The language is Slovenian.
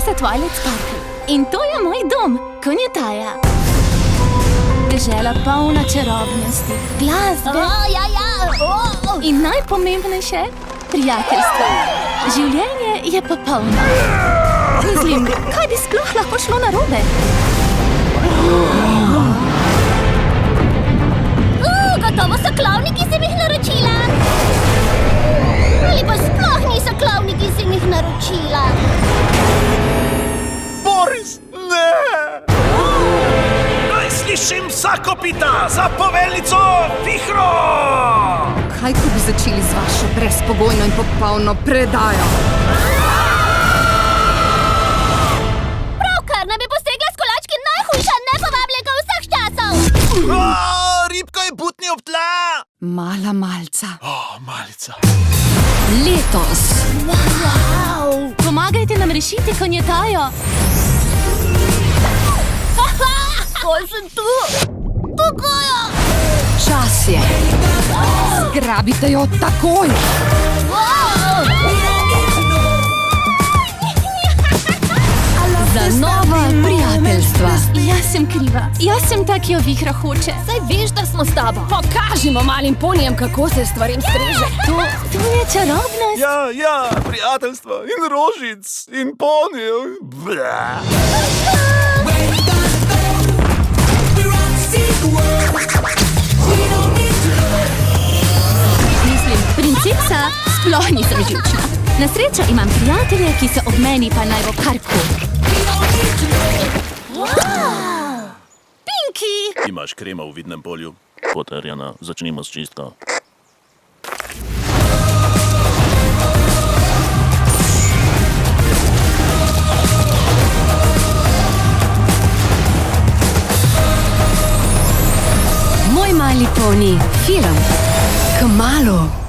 se Twilight Sparkle. In to je moj dom, Konjetaja. Dežela polna čarobnosti, glasbe in najpomembnejše, prijateljstva. Življenje je popolno. Mislim, kaj bi sploh lahko šlo narobe? Gotovo so klovni, ki sem jih naročila. Ali pa sploh niso klovni, ki sem jih naročila. Boris, ne! Naj slišim vsako pita za poveljnico Vihro! Kaj, ko bi začeli z vašo brezpogojno in popolno predajo? Pravkar nam je posegla s kolački najhujša nepovabljega vseh časov. Ribko je butni ob tla! Mala malca. Malica. Letos. Pomagajte nam rešiti Konjetajo. Kaj sem tu? Pogoja! Čas je. Zgrabite jo takoj. Za nova prijateljstva. Jaz sem kriva. Jaz sem ta, ki jo Vihra hoče. Saj veš, da smo s tabo. Pokažimo malim ponijem, kako se stvarem streže. To je čarobnost. Ja, prijateljstva in rožic in ponijev. Mislim, princesa sploh nisem živčna. Na srečo imam prijatelje, ki so ob meni, pa naj bo karkoli. Pinky! Imaš krema v vidnem polju? Potrjena, začnimo s čistko. Moj mali poni, film. Kmalu.